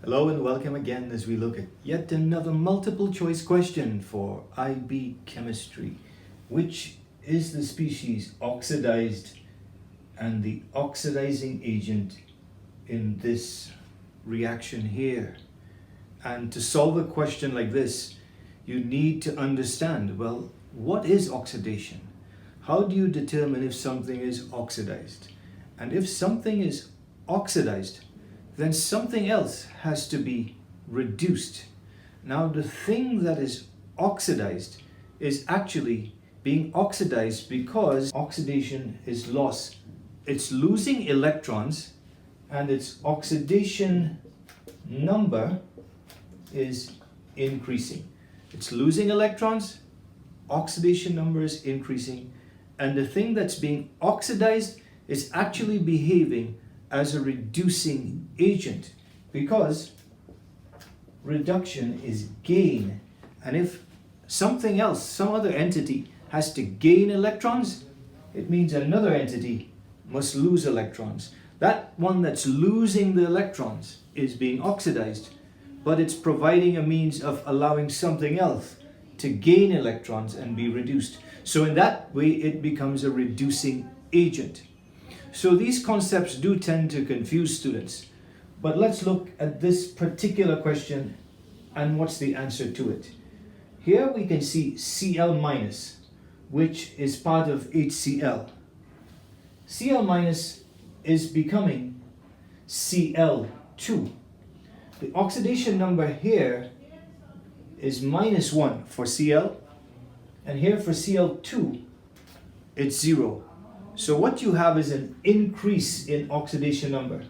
Hello and welcome again as we look at yet another multiple choice question for IB chemistry. Which is the species oxidized and the oxidizing agent in this reaction here? And to solve a question like this, you need to understand, well, what is oxidation? How do you determine if something is oxidized? And if something is oxidized, then something else has to be reduced. Now, the thing that is oxidized is actually being oxidized because oxidation is loss. It's losing electrons and its oxidation number is increasing. It's losing electrons, oxidation number is increasing, and the thing that's being oxidized is actually behaving as a reducing agent, because reduction is gain. And if something else, some other entity has to gain electrons, it means another entity must lose electrons. That one that's losing the electrons is being oxidized, but it's providing a means of allowing something else to gain electrons and be reduced. So in that way, it becomes a reducing agent. So these concepts do tend to confuse students, but let's look at this particular question and what's the answer to it. Here we can see Cl minus, which is part of HCl. Cl minus is becoming Cl2. The oxidation number here is -1 for Cl, and here for Cl2 it's 0. So what you have is an increase in oxidation number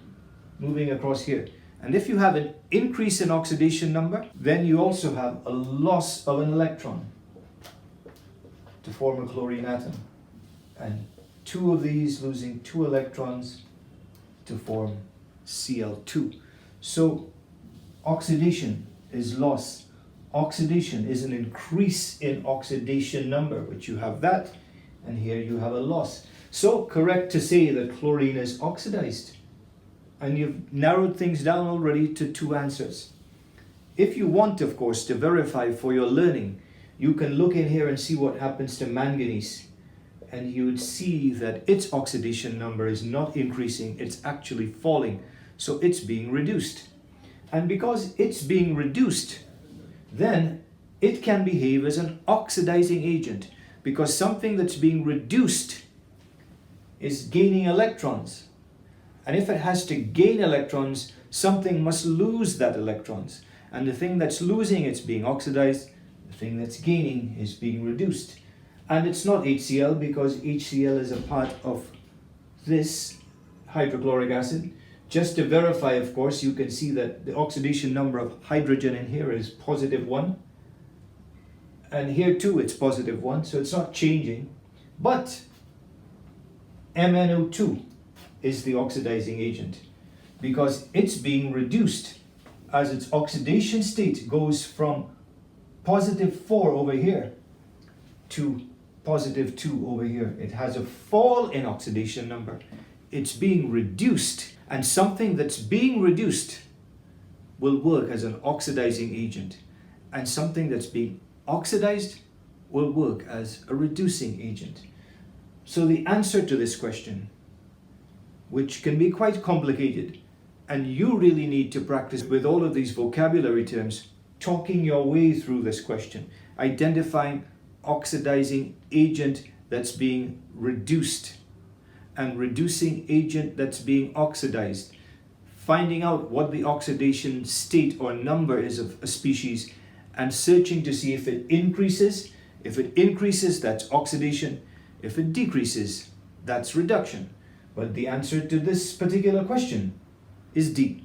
moving across here. And if you have an increase in oxidation number, then you also have a loss of an electron to form a chlorine atom. And two of these losing 2 electrons to form Cl2. So oxidation is loss. Oxidation is an increase in oxidation number, which you have that, and here you have a loss. So correct to say that chlorine is oxidized. And you've narrowed things down already to 2 answers. If you want, of course, to verify for your learning, you can look in here and see what happens to manganese. And you would see that its oxidation number is not increasing, it's actually falling. So it's being reduced. And because it's being reduced, then it can behave as an oxidizing agent, because something that's being reduced is gaining electrons. And if it has to gain electrons, something must lose that electrons. And the thing that's losing, it's being oxidized. The thing that's gaining is being reduced. And it's not HCl, because HCl is a part of this hydrochloric acid. Just to verify, of course, you can see that the oxidation number of hydrogen in here is +1. And here too it's +1, so it's not changing. But MnO2 is the oxidizing agent, because it's being reduced as its oxidation state goes from +4 over here to +2 over here. It has a fall in oxidation number. It's being reduced, and something that's being reduced will work as an oxidizing agent, and something that's being oxidized will work as a reducing agent. So the answer to this question, which can be quite complicated, and you really need to practice with all of these vocabulary terms, talking your way through this question, identifying oxidizing agent that's being reduced and reducing agent that's being oxidized, finding out what the oxidation state or number is of a species, and searching to see if it increases. If it increases, that's oxidation. If it decreases, that's reduction. But the answer to this particular question is D.